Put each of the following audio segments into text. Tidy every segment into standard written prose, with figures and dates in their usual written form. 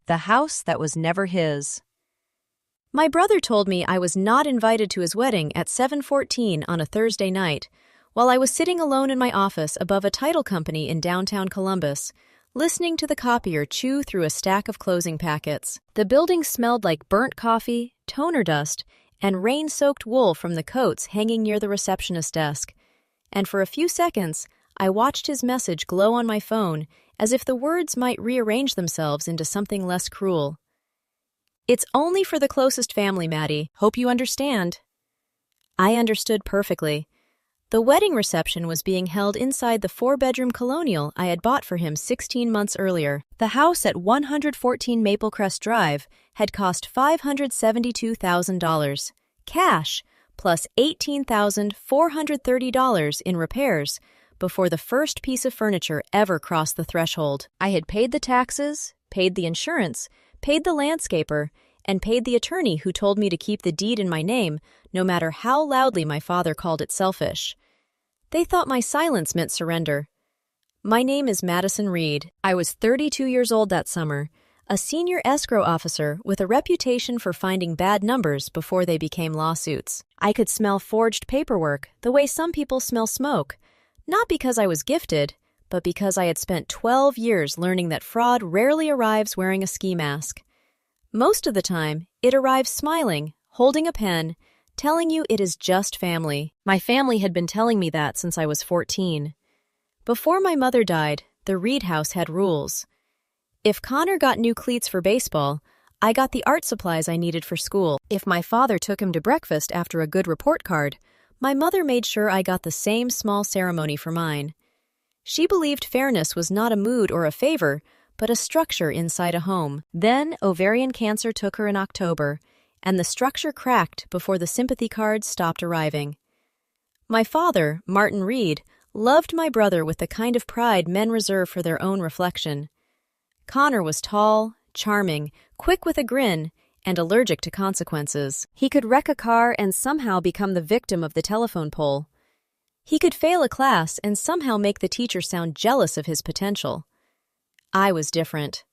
The house that was never his. My brother told me I was not invited to his wedding at 7:14 on a Thursday night, while I was sitting alone in my office above a title company in downtown Columbus, listening to the copier chew through a stack of closing packets. The building smelled like burnt coffee, toner dust, and rain-soaked wool from the coats hanging near the receptionist desk. And for a few seconds, I watched his message glow on my phone as if the words might rearrange themselves into something less cruel. "It's only for the closest family, Maddie. Hope you understand." I understood perfectly. The wedding reception was being held inside the 4-bedroom colonial I had bought for him 16 months earlier. The house at 114 Maple Crest Drive had cost $572,000, cash, plus $18,430 in repairs, before the first piece of furniture ever crossed the threshold. I had paid the taxes, paid the insurance, paid the landscaper, and paid the attorney who told me to keep the deed in my name, no matter how loudly my father called it selfish. They thought my silence meant surrender. My name is Madison Reed. I was 32 years old that summer, a senior escrow officer with a reputation for finding bad numbers before they became lawsuits. I could smell forged paperwork the way some people smell smoke, not because I was gifted, but because I had spent 12 years learning that fraud rarely arrives wearing a ski mask. Most of the time, it arrives smiling, holding a pen, telling you it is just family. My family had been telling me that since I was 14. Before my mother died, the Reed house had rules. If Connor got new cleats for baseball, I got the art supplies I needed for school. If my father took him to breakfast after a good report card, my mother made sure I got the same small ceremony for mine. She believed fairness was not a mood or a favor, but a structure inside a home. Then ovarian cancer took her in October, and the structure cracked before the sympathy cards stopped arriving. My father, Martin Reed, loved my brother with the kind of pride men reserve for their own reflection. Connor was tall, charming, quick with a grin, and allergic to consequences. He could wreck a car and somehow become the victim of the telephone pole. He could fail a class and somehow make the teacher sound jealous of his potential. I was different.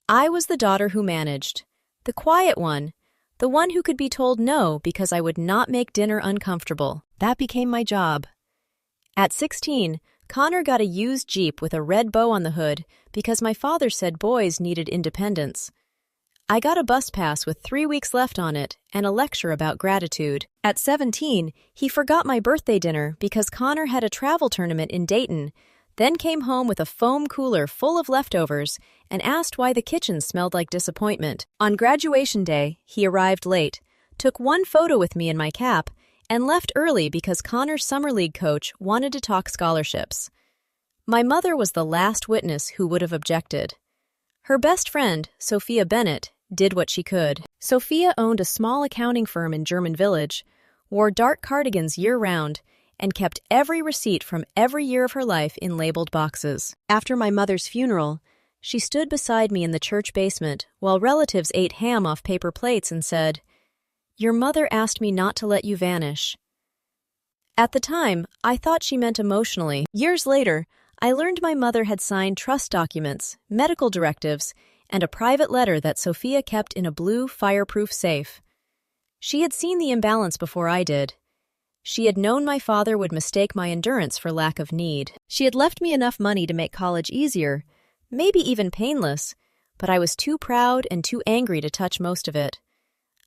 I was the daughter who managed, the quiet one, the one who could be told no because I would not make dinner uncomfortable. That became my job. At 16, Connor got a used Jeep with a red bow on the hood because my father said boys needed independence. I got a bus pass with 3 weeks left on it and a lecture about gratitude. At 17, he forgot my birthday dinner because Connor had a travel tournament in Dayton, then came home with a foam cooler full of leftovers and asked why the kitchen smelled like disappointment. On graduation day, he arrived late, took one photo with me in my cap, and left early because Connor's summer league coach wanted to talk scholarships. My mother was the last witness who would have objected. Her best friend, Sophia Bennett, did what she could. Sophia owned a small accounting firm in German Village, wore dark cardigans year-round, and kept every receipt from every year of her life in labeled boxes. After my mother's funeral, she stood beside me in the church basement while relatives ate ham off paper plates and said, "Your mother asked me not to let you vanish." At the time, I thought she meant emotionally. Years later, I learned my mother had signed trust documents, medical directives, and a private letter that Sophia kept in a blue, fireproof safe. She had seen the imbalance before I did. She had known my father would mistake my endurance for lack of need. She had left me enough money to make college easier, maybe even painless, but I was too proud and too angry to touch most of it.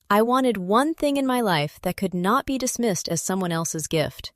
I wanted one thing in my life that could not be dismissed as someone else's gift.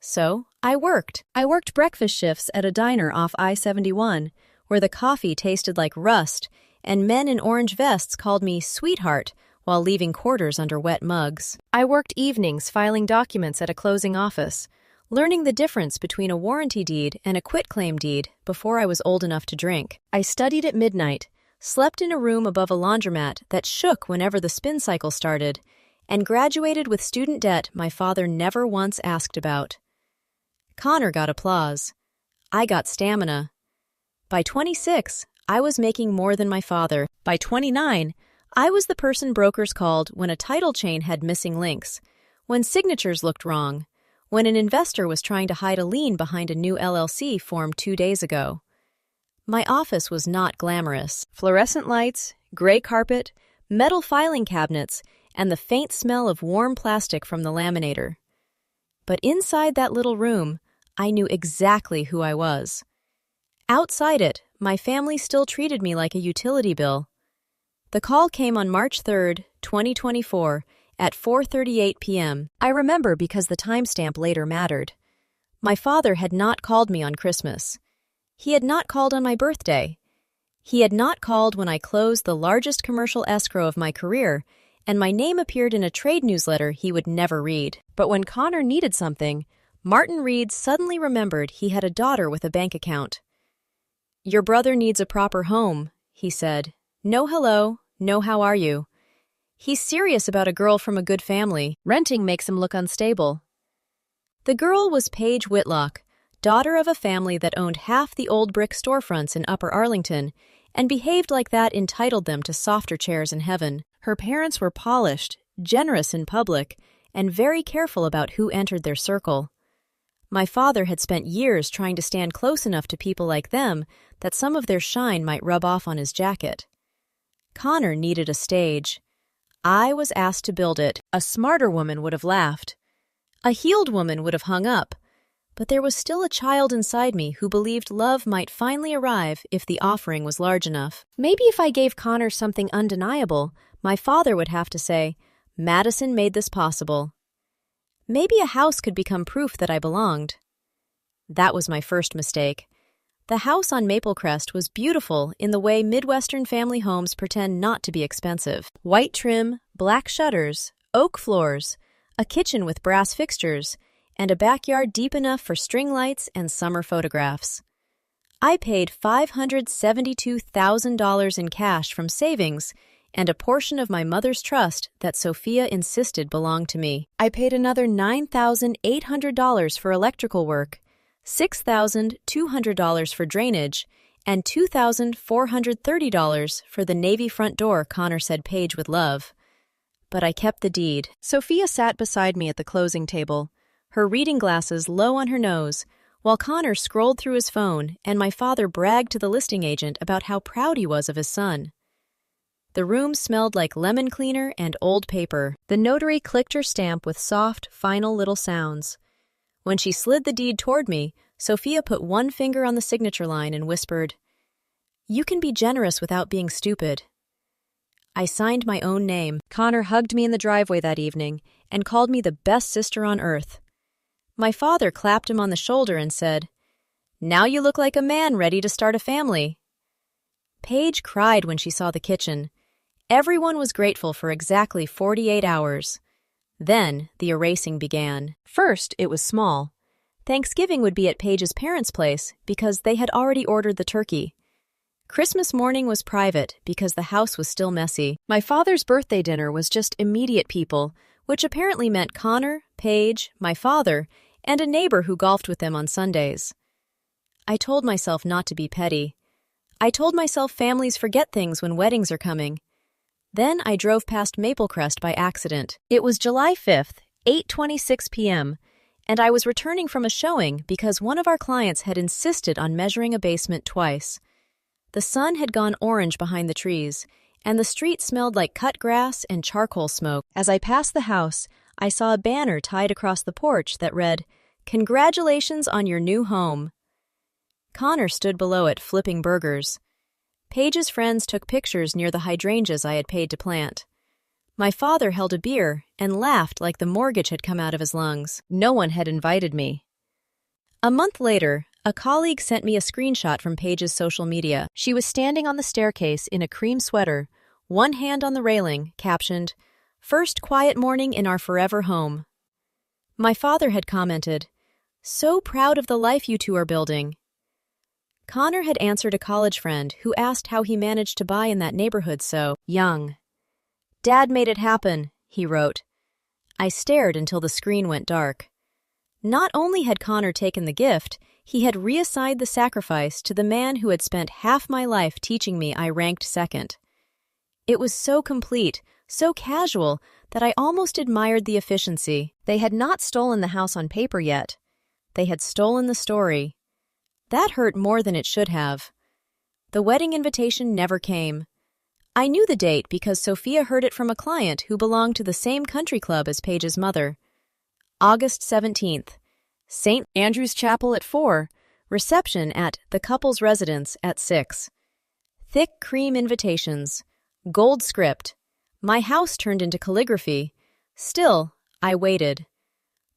So, I worked. I worked breakfast shifts at a diner off I-71, where the coffee tasted like rust, and men in orange vests called me sweetheart while leaving quarters under wet mugs. I worked evenings filing documents at a closing office, learning the difference between a warranty deed and a quitclaim deed before I was old enough to drink. I studied at midnight, slept in a room above a laundromat that shook whenever the spin cycle started, and graduated with student debt my father never once asked about. Connor got applause. I got stamina. By 26, I was making more than my father. By 29, I was the person brokers called when a title chain had missing links, when signatures looked wrong, when an investor was trying to hide a lien behind a new LLC formed 2 days ago. My office was not glamorous. Fluorescent lights, gray carpet, metal filing cabinets, and the faint smell of warm plastic from the laminator. But inside that little room, I knew exactly who I was. Outside it, my family still treated me like a utility bill. The call came on March 3rd, 2024, at 4:38 p.m. I remember because the timestamp later mattered. My father had not called me on Christmas. He had not called on my birthday. He had not called when I closed the largest commercial escrow of my career, and my name appeared in a trade newsletter he would never read. But when Connor needed something, Martin Reed suddenly remembered he had a daughter with a bank account. "Your brother needs a proper home," he said. "No hello, no how are you. He's serious about a girl from a good family. Renting makes him look unstable." The girl was Paige Whitlock, daughter of a family that owned half the old brick storefronts in Upper Arlington and behaved like that entitled them to softer chairs in heaven. Her parents were polished, generous in public, and very careful about who entered their circle. My father had spent years trying to stand close enough to people like them that some of their shine might rub off on his jacket. Connor needed a stage. I was asked to build it. A smarter woman would have laughed. A healed woman would have hung up. But there was still a child inside me who believed love might finally arrive if the offering was large enough. Maybe if I gave Connor something undeniable, my father would have to say, "Madison made this possible." Maybe a house could become proof that I belonged. That was my first mistake. The house on Maple Crest was beautiful in the way Midwestern family homes pretend not to be expensive. White trim, black shutters, oak floors, a kitchen with brass fixtures, and a backyard deep enough for string lights and summer photographs. I paid $572,000 in cash from savings and a portion of my mother's trust that Sophia insisted belonged to me. I paid another $9,800 for electrical work, $6,200 for drainage, and $2,430 for the navy front door Connor said Paige would love. But I kept the deed. Sophia sat beside me at the closing table, her reading glasses low on her nose, while Connor scrolled through his phone and my father bragged to the listing agent about how proud he was of his son. The room smelled like lemon cleaner and old paper. The notary clicked her stamp with soft, final little sounds. When she slid the deed toward me, Sophia put one finger on the signature line and whispered, "You can be generous without being stupid." I signed my own name. Connor hugged me in the driveway that evening and called me the best sister on earth. My father clapped him on the shoulder and said, "Now you look like a man ready to start a family." Paige cried when she saw the kitchen. Everyone was grateful for exactly 48 hours. Then the erasing began. First, it was small. Thanksgiving would be at Paige's parents' place because they had already ordered the turkey. Christmas morning was private because the house was still messy. My father's birthday dinner was just immediate people, which apparently meant Connor, Paige, my father, and a neighbor who golfed with them on Sundays. I told myself not to be petty. I told myself families forget things when weddings are coming. Then I drove past Maple Crest by accident. It was July 5th, 8:26 p.m., and I was returning from a showing because one of our clients had insisted on measuring a basement twice. The sun had gone orange behind the trees, and the street smelled like cut grass and charcoal smoke. As I passed the house, I saw a banner tied across the porch that read, "Congratulations on your new home." Connor stood below it flipping burgers. Paige's friends took pictures near the hydrangeas I had paid to plant. My father held a beer and laughed like the mortgage had come out of his lungs. No one had invited me. A month later, a colleague sent me a screenshot from Paige's social media. She was standing on the staircase in a cream sweater, one hand on the railing, captioned, "First quiet morning in our forever home." My father had commented, "So proud of the life you two are building." Connor had answered a college friend who asked how he managed to buy in that neighborhood so young. "Dad made it happen," he wrote. I stared until the screen went dark. Not only had Connor taken the gift, he had reassigned the sacrifice to the man who had spent half my life teaching me I ranked second. It was so complete, so casual, that I almost admired the efficiency. They had not stolen the house on paper yet. They had stolen the story. That hurt more than it should have. The wedding invitation never came. I knew the date because Sophia heard it from a client who belonged to the same country club as Paige's mother. August 17th. St. Andrew's Chapel at 4. Reception at the couple's residence at 6. Thick cream invitations. Gold script. My house turned into calligraphy. Still, I waited.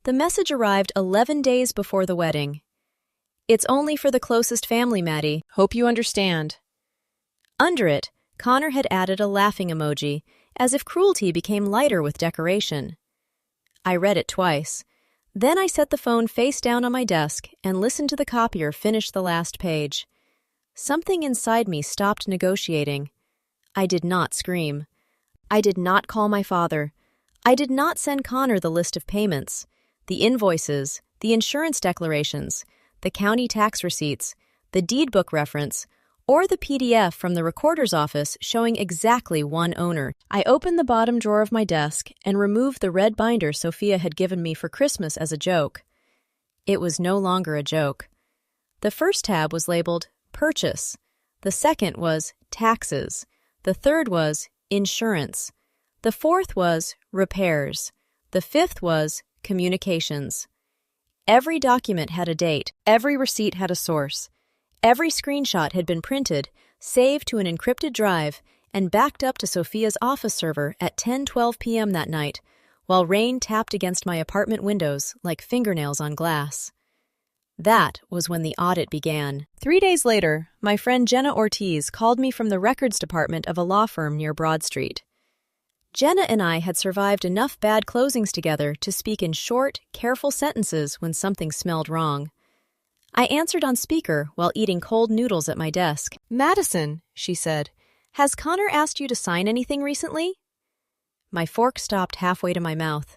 The message arrived 11 days before the wedding. It's only for the closest family, Maddie. Hope you understand. Under it, Connor had added a laughing emoji, as if cruelty became lighter with decoration. I read it twice. Then I set the phone face down on my desk and listened to the copier finish the last page. Something inside me stopped negotiating. I did not scream. I did not call my father. I did not send Connor the list of payments, the invoices, the insurance declarations, the county tax receipts, the deed book reference, or the PDF from the recorder's office showing exactly one owner. I opened the bottom drawer of my desk and removed the red binder Sophia had given me for Christmas as a joke. It was no longer a joke. The first tab was labeled Purchase. The second was Taxes. The third was Insurance. The fourth was Repairs. The fifth was Communications. Every document had a date. Every receipt had a source. Every screenshot had been printed, saved to an encrypted drive, and backed up to Sophia's office server at 10:12 p.m. that night, while rain tapped against my apartment windows like fingernails on glass. That was when the audit began. 3 days later, my friend Jenna Ortiz called me from the records department of a law firm near Broad Street. Jenna and I had survived enough bad closings together to speak in short, careful sentences when something smelled wrong. I answered on speaker while eating cold noodles at my desk. "Madison," she said, "has Connor asked you to sign anything recently?" My fork stopped halfway to my mouth.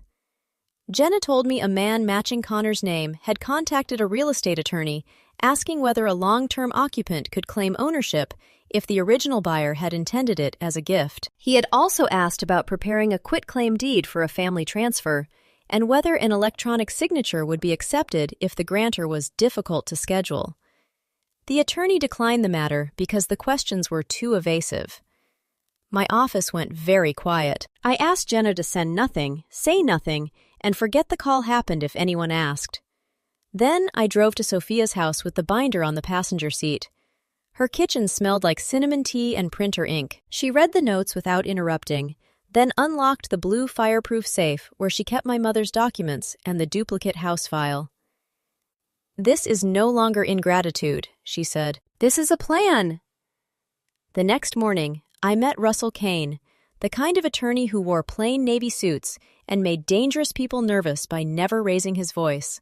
Jenna told me a man matching Connor's name had contacted a real estate attorney asking whether a long-term occupant could claim ownership if the original buyer had intended it as a gift. He had also asked about preparing a quitclaim deed for a family transfer and whether an electronic signature would be accepted if the grantor was difficult to schedule. The attorney declined the matter because the questions were too evasive. My office went very quiet. I asked Jenna to send nothing, say nothing, and forget the call happened if anyone asked. Then I drove to Sophia's house with the binder on the passenger seat. Her kitchen smelled like cinnamon tea and printer ink. She read the notes without interrupting, then unlocked the blue fireproof safe where she kept my mother's documents and the duplicate house file. "This is no longer ingratitude," she said. "This is a plan." The next morning, I met Russell Kane, the kind of attorney who wore plain navy suits and made dangerous people nervous by never raising his voice.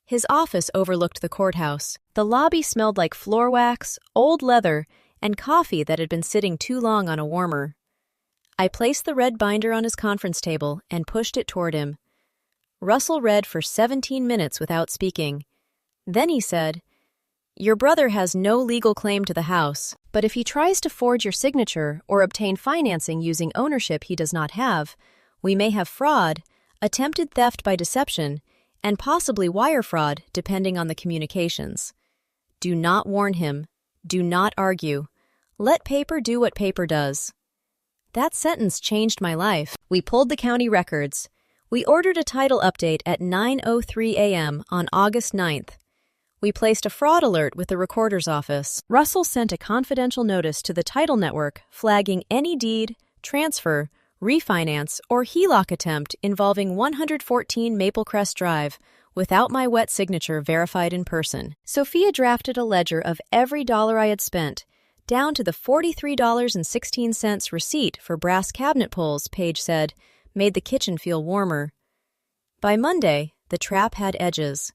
His office overlooked the courthouse. The lobby smelled like floor wax, old leather, and coffee that had been sitting too long on a warmer. I placed the red binder on his conference table and pushed it toward him. Russell read for 17 minutes without speaking. Then he said, "Your brother has no legal claim to the house, but if he tries to forge your signature or obtain financing using ownership he does not have, we may have fraud, attempted theft by deception, and possibly wire fraud depending on the communications. Do not warn him. Do not argue. Let paper do what paper does." That sentence changed my life. We pulled the county records. We ordered a title update at 9:03 a.m. on August 9th. We placed a fraud alert with the recorder's office. Russell sent a confidential notice to the title network flagging any deed, transfer, refinance, or HELOC attempt involving 114 Maple Crest Drive without my wet signature verified in person. Sophia drafted a ledger of every dollar I had spent, down to the $43.16 receipt for brass cabinet pulls, Paige said, made the kitchen feel warmer. By Monday, the trap had edges.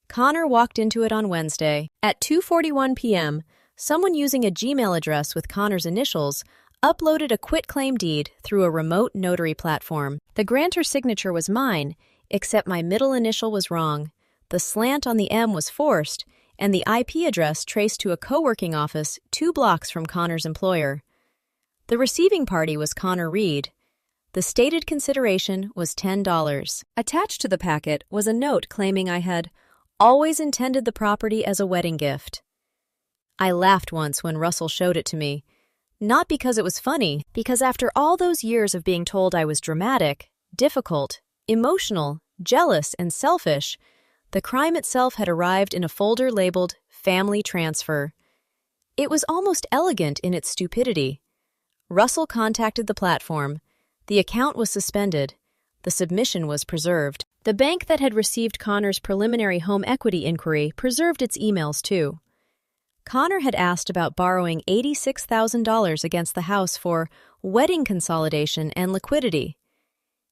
Connor walked into it on Wednesday. At 2:41 p.m., someone using a Gmail address with Connor's initials uploaded a quitclaim deed through a remote notary platform. The grantor's signature was mine, except my middle initial was wrong. The slant on the M was forced, and the IP address traced to a co-working office 2 blocks from Connor's employer. The receiving party was Connor Reed. The stated consideration was $10. Attached to the packet was a note claiming I had always intended the property as a wedding gift. I laughed once when Russell showed it to me. Not because it was funny, because after all those years of being told I was dramatic, difficult, emotional, jealous, and selfish, the crime itself had arrived in a folder labeled Family Transfer. It was almost elegant in its stupidity. Russell contacted the platform. The account was suspended. The submission was preserved. The bank that had received Connor's preliminary home equity inquiry preserved its emails too. Connor had asked about borrowing $86,000 against the house for wedding consolidation and liquidity.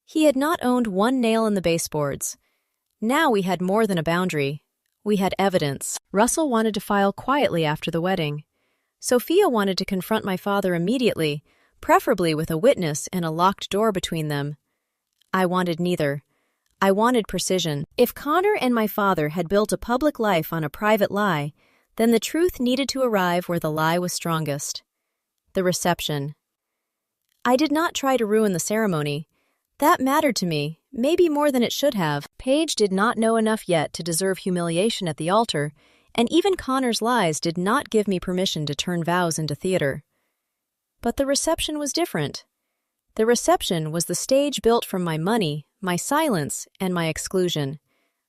He had not owned one nail in the baseboards. Now we had more than a boundary. We had evidence. Russell wanted to file quietly after the wedding. Sophia wanted to confront my father immediately, preferably with a witness and a locked door between them. I wanted neither. I wanted precision. If Connor and my father had built a public life on a private lie, then the truth needed to arrive where the lie was strongest. The reception. I did not try to ruin the ceremony. That mattered to me, maybe more than it should have. Paige did not know enough yet to deserve humiliation at the altar, and even Connor's lies did not give me permission to turn vows into theater. But the reception was different. The reception was the stage built from my money, my silence, and my exclusion.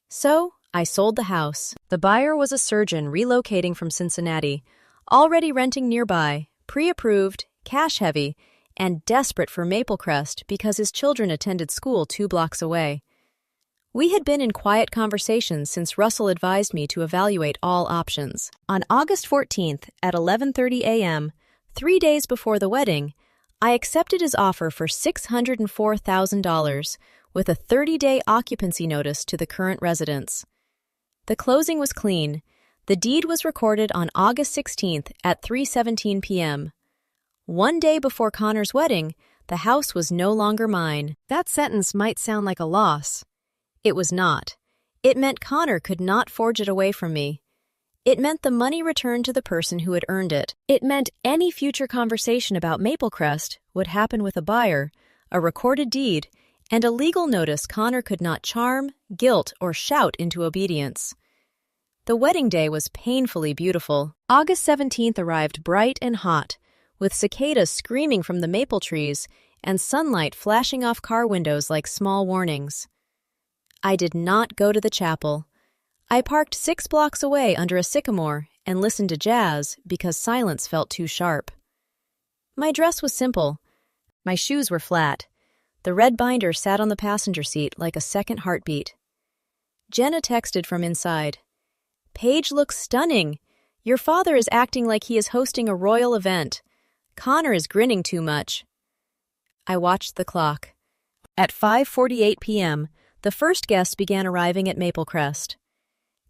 So, I sold the house. The buyer was a surgeon relocating from Cincinnati, already renting nearby, pre-approved, cash-heavy, and desperate for Maplecrest because his children attended school 2 blocks away. We had been in quiet conversations since Russell advised me to evaluate all options. On August 14th at 11:30 a.m., 3 days before the wedding, I accepted his offer for $604,000 with a 30-day occupancy notice to the current residents. The closing was clean. The deed was recorded on August 16th at 3:17 p.m. 1 day before Connor's wedding, the house was no longer mine. That sentence might sound like a loss. It was not. It meant Connor could not forge it away from me. It meant the money returned to the person who had earned it. It meant any future conversation about Maplecrest would happen with a buyer, a recorded deed, and a legal notice Connor could not charm, guilt, or shout into obedience. The wedding day was painfully beautiful. August 17th arrived bright and hot, with cicadas screaming from the maple trees and sunlight flashing off car windows like small warnings. I did not go to the chapel. I parked 6 blocks away under a sycamore and listened to jazz because silence felt too sharp. My dress was simple. My shoes were flat. The red binder sat on the passenger seat like a second heartbeat. Jenna texted from inside. "Paige looks stunning. Your father is acting like he is hosting a royal event. Connor is grinning too much." I watched the clock. At 5:48 p.m., the first guests began arriving at Maplecrest.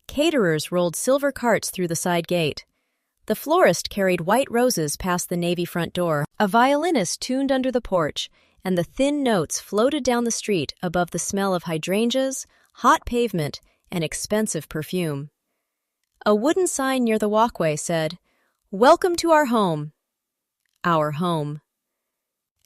Caterers rolled silver carts through the side gate. The florist carried white roses past the navy front door. A violinist tuned under the porch, and the thin notes floated down the street above the smell of hydrangeas, hot pavement, and expensive perfume. A wooden sign near the walkway said, "Welcome to our home." Our home.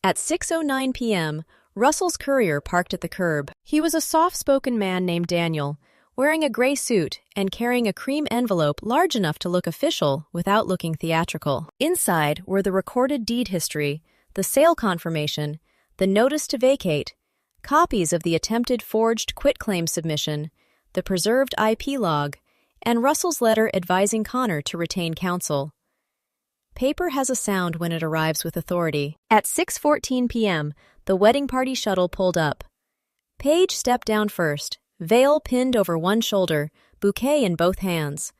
At 6:09 p.m., Russell's courier parked at the curb. He was a soft-spoken man named Daniel, wearing a gray suit and carrying a cream envelope large enough to look official without looking theatrical. Inside were the recorded deed history, the sale confirmation, the notice to vacate, copies of the attempted forged quitclaim submission, the preserved IP log, and Russell's letter advising Connor to retain counsel. Paper has a sound when it arrives with authority. At 6:14 p.m., the wedding party shuttle pulled up. Paige stepped down first, veil pinned over one shoulder, bouquet in both hands.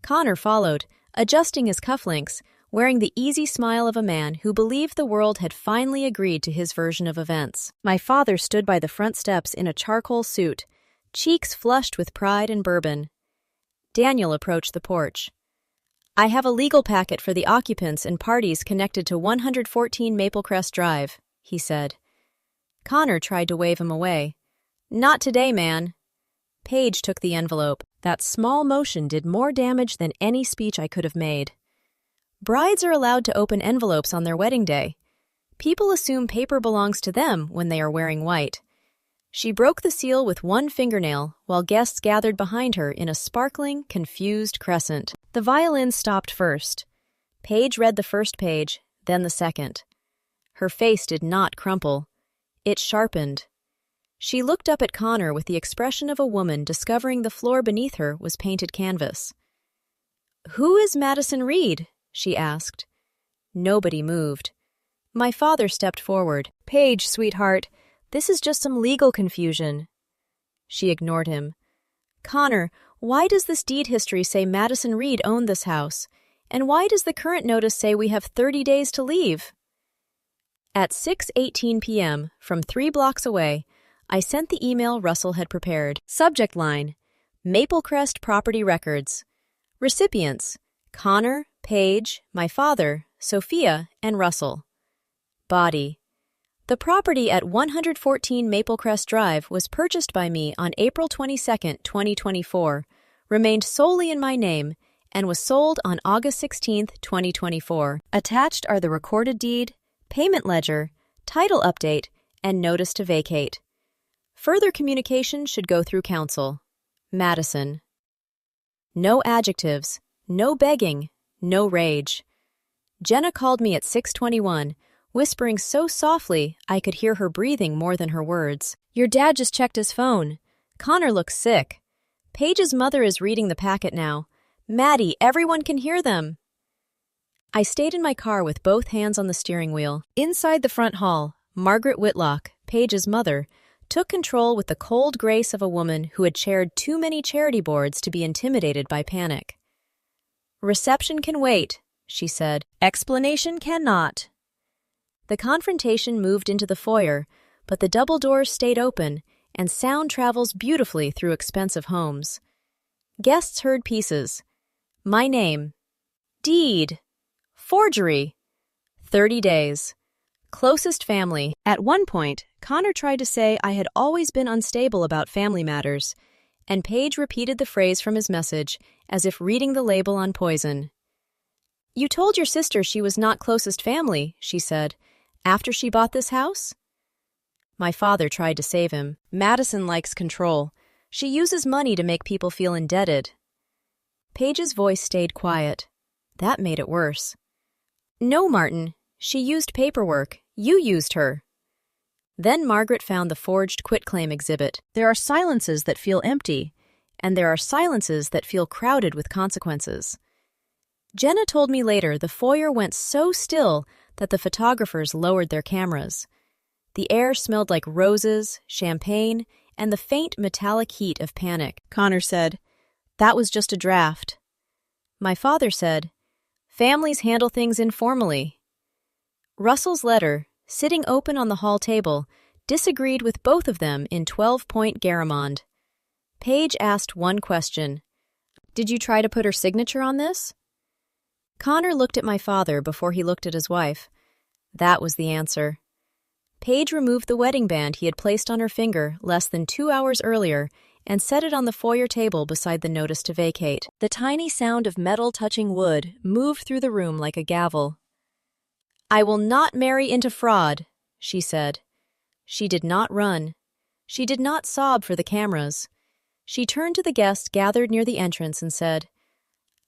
Connor followed, adjusting his cufflinks, wearing the easy smile of a man who believed the world had finally agreed to his version of events. My father stood by the front steps in a charcoal suit, cheeks flushed with pride and bourbon. Daniel approached the porch. "I have a legal packet for the occupants and parties connected to 114 Maplecrest Drive," he said. Connor tried to wave him away. "Not today, man." Paige took the envelope. That small motion did more damage than any speech I could have made. Brides are allowed to open envelopes on their wedding day. People assume paper belongs to them when they are wearing white. She broke the seal with one fingernail while guests gathered behind her in a sparkling, confused crescent. The violin stopped first. Paige read the first page, then the second. Her face did not crumple. It sharpened. She looked up at Connor with the expression of a woman discovering the floor beneath her was painted canvas. "Who is Madison Reed?" she asked. Nobody moved. My father stepped forward. "Paige, sweetheart, this is just some legal confusion." She ignored him. "Connor, why does this deed history say Madison Reed owned this house? And why does the current notice say we have 30 days to leave?" At 6:18 p.m., from 3 blocks away, I sent the email Russell had prepared. Subject line: Maplecrest Property Records. Recipients: Connor, Paige, my father, Sophia, and Russell. Body: the property at 114 Maplecrest Drive was purchased by me on April 22, 2024, remained solely in my name, and was sold on August 16, 2024. Attached are the recorded deed, payment ledger, title update, and notice to vacate. Further communication should go through counsel. Madison. No adjectives, no begging, no rage. Jenna called me at 6:21, whispering so softly I could hear her breathing more than her words. "Your dad just checked his phone. Connor looks sick. Paige's mother is reading the packet now. Maddie, everyone can hear them." I stayed in my car with both hands on the steering wheel. Inside the front hall, Margaret Whitlock, Paige's mother, took control with the cold grace of a woman who had chaired too many charity boards to be intimidated by panic. "Reception can wait," she said. "Explanation cannot." The confrontation moved into the foyer, but the double doors stayed open, and sound travels beautifully through expensive homes. Guests heard pieces. My name. Deed. Forgery. 30 days. Closest family. At one point, Connor tried to say I had always been unstable about family matters, and Paige repeated the phrase from his message, as if reading the label on poison. "You told your sister she was not closest family," she said, "after she bought this house?" My father tried to save him. "Madison likes control. She uses money to make people feel indebted." Paige's voice stayed quiet. That made it worse. "No, Martin. She used paperwork. You used her." Then Margaret found the forged quitclaim exhibit. There are silences that feel empty, and there are silences that feel crowded with consequences. Jenna told me later the foyer went so still that the photographers lowered their cameras. The air smelled like roses, champagne, and the faint metallic heat of panic. Connor said, "That was just a draft." My father said, "Families handle things informally." Russell's letter, sitting open on the hall table, disagreed with both of them in 12-point Garamond. Paige asked one question. "Did you try to put her signature on this?" Connor looked at my father before he looked at his wife. That was the answer. Paige removed the wedding band he had placed on her finger less than 2 hours earlier and set it on the foyer table beside the notice to vacate. The tiny sound of metal touching wood moved through the room like a gavel. "I will not marry into fraud," she said. She did not run. She did not sob for the cameras. She turned to the guests gathered near the entrance and said,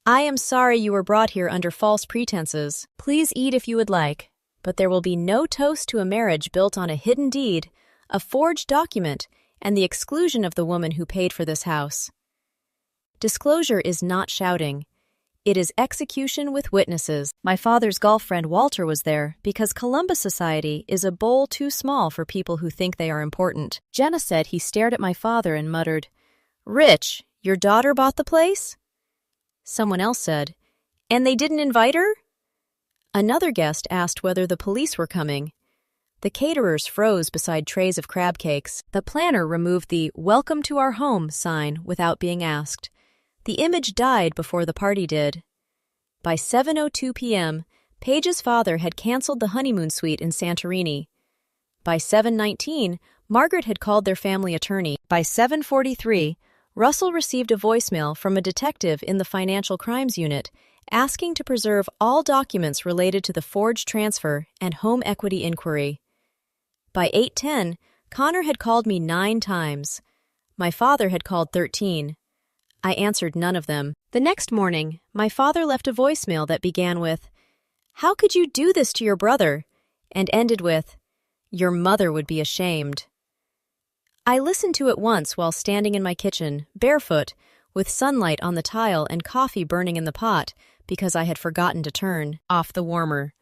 "I am sorry you were brought here under false pretenses. Please eat if you would like, but there will be no toast to a marriage built on a hidden deed, a forged document, and the exclusion of the woman who paid for this house." Disclosure is not shouting. It is execution with witnesses. My father's golf friend Walter was there because Columbus Society is a bowl too small for people who think they are important. Jenna said he stared at my father and muttered, "Rich, your daughter bought the place?" Someone else said, "And they didn't invite her?" Another guest asked whether the police were coming. The caterers froze beside trays of crab cakes. The planner removed the "Welcome to our home" sign without being asked. The image died before the party did. By 7:02 p.m., Paige's father had canceled the honeymoon suite in Santorini. By 7:19, Margaret had called their family attorney. By 7:43, Russell received a voicemail from a detective in the Financial Crimes Unit asking to preserve all documents related to the forged transfer and home equity inquiry. By 8:10, Connor had called me 9 times. My father had called 13. I answered none of them. The next morning, my father left a voicemail that began with, "How could you do this to your brother?" and ended with, "Your mother would be ashamed." I listened to it once while standing in my kitchen, barefoot, with sunlight on the tile and coffee burning in the pot because I had forgotten to turn off the warmer.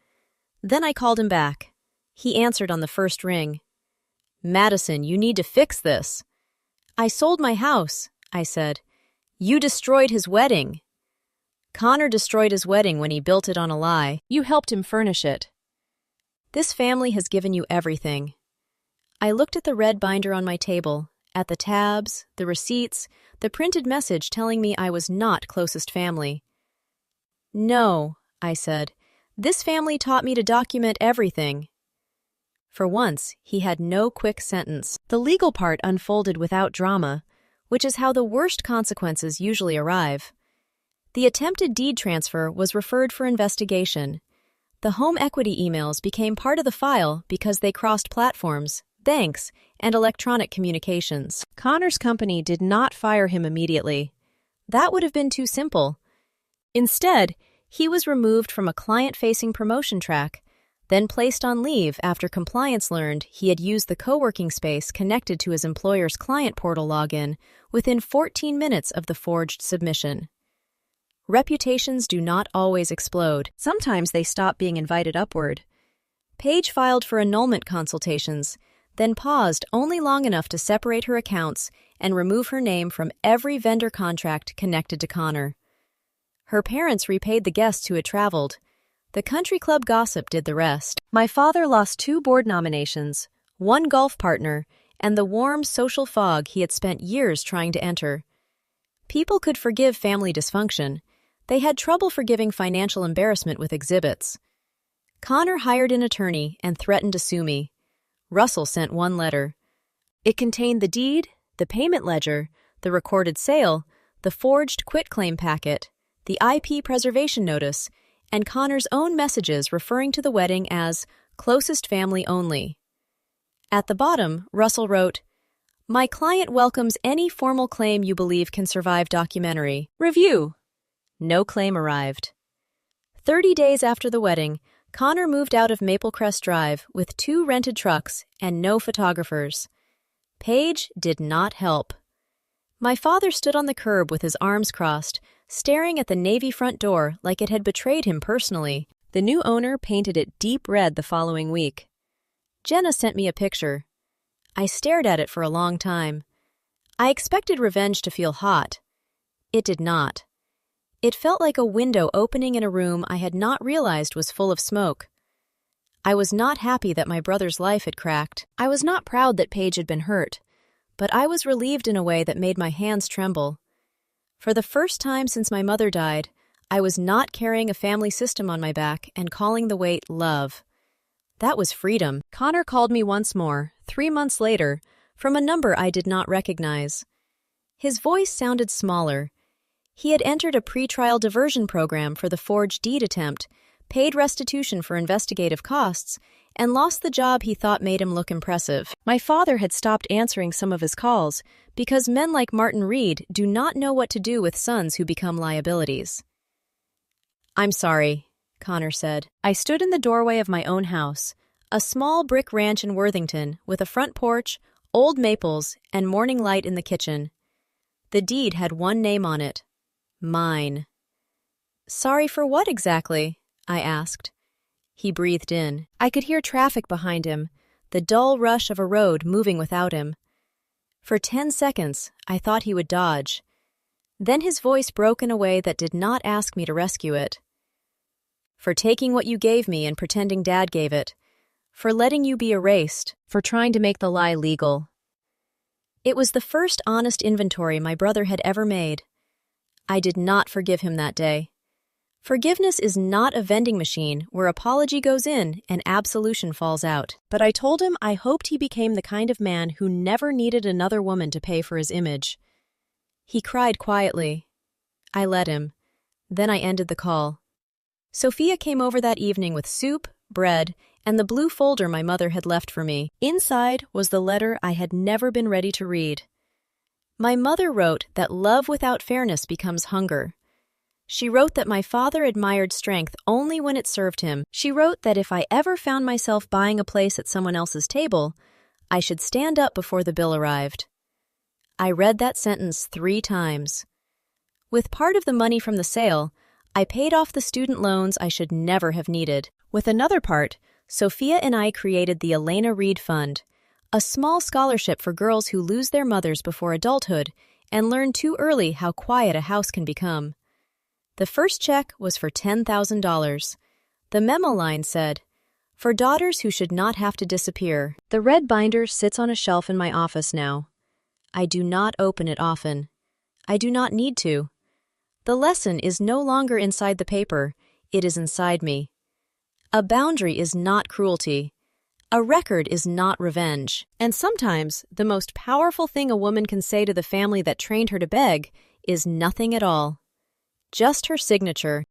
Then I called him back. He answered on the first ring. "Madison, you need to fix this." "I sold my house," I said. "You destroyed his wedding." "Connor destroyed his wedding when he built it on a lie. You helped him furnish it." This family has given you everything. I looked at the red binder on my table, at the tabs, the receipts, the printed message telling me I was not closest family. "No," I said. "This family taught me to document everything." For once, he had no quick sentence. The legal part unfolded without drama, which is how the worst consequences usually arrive. The attempted deed transfer was referred for investigation. The home equity emails became part of the file because they crossed platforms, banks, and electronic communications. Connor's company did not fire him immediately. That would have been too simple. Instead, he was removed from a client-facing promotion track, then placed on leave after compliance learned he had used the co-working space connected to his employer's client portal login within 14 minutes of the forged submission. Reputations do not always explode. Sometimes they stop being invited upward. Paige filed for annulment consultations, then paused only long enough to separate her accounts and remove her name from every vendor contract connected to Connor. Her parents repaid the guests who had traveled. The country club gossip did the rest. My father lost 2 board nominations, 1 golf partner, and the warm social fog he had spent years trying to enter. People could forgive family dysfunction. They had trouble forgiving financial embarrassment with exhibits. Connor hired an attorney and threatened to sue me. Russell sent 1 letter. It contained the deed, the payment ledger, the recorded sale, the forged quitclaim packet, the IP preservation notice, and Connor's own messages referring to the wedding as closest family only. At the bottom, Russell wrote, "My client welcomes any formal claim you believe can survive documentary review." No claim arrived. 30 days after the wedding, Connor moved out of Maplecrest Drive with 2 rented trucks and no photographers. Paige did not help. My father stood on the curb with his arms crossed, staring at the navy front door like it had betrayed him personally. The new owner painted it deep red the following week. Jenna sent me a picture. I stared at it for a long time. I expected revenge to feel hot. It did not. It felt like a window opening in a room I had not realized was full of smoke. I was not happy that my brother's life had cracked. I was not proud that Paige had been hurt, but I was relieved in a way that made my hands tremble. For the first time since my mother died, I was not carrying a family system on my back and calling the weight love. That was freedom. Connor called me once more, 3 months later, from a number I did not recognize. His voice sounded smaller. He had entered a pretrial diversion program for the forged deed attempt, paid restitution for investigative costs, and lost the job he thought made him look impressive. My father had stopped answering some of his calls because men like Martin Reed do not know what to do with sons who become liabilities. "I'm sorry," Connor said. I stood in the doorway of my own house, a small brick ranch in Worthington with a front porch, old maples, and morning light in the kitchen. The deed had one name on it. Mine. "Sorry for what exactly?" I asked. He breathed in. I could hear traffic behind him, the dull rush of a road moving without him. For 10 seconds, I thought he would dodge. Then his voice broke in a way that did not ask me to rescue it. "For taking what you gave me and pretending Dad gave it. For letting you be erased. For trying to make the lie legal." It was the first honest inventory my brother had ever made. I did not forgive him that day. Forgiveness is not a vending machine where apology goes in and absolution falls out. But I told him I hoped he became the kind of man who never needed another woman to pay for his image. He cried quietly. I let him. Then I ended the call. Sophia came over that evening with soup, bread, and the blue folder my mother had left for me. Inside was the letter I had never been ready to read. My mother wrote that love without fairness becomes hunger. She wrote that my father admired strength only when it served him. She wrote that if I ever found myself buying a place at someone else's table, I should stand up before the bill arrived. I read that sentence 3 times. With part of the money from the sale, I paid off the student loans I should never have needed. With another part, Sophia and I created the Elena Reed Fund, a small scholarship for girls who lose their mothers before adulthood and learn too early how quiet a house can become. The first check was for $10,000. The memo line said, "For daughters who should not have to disappear." The red binder sits on a shelf in my office now. I do not open it often. I do not need to. The lesson is no longer inside the paper, it is inside me. A boundary is not cruelty. A record is not revenge. And sometimes, the most powerful thing a woman can say to the family that trained her to beg is nothing at all. Just her signature.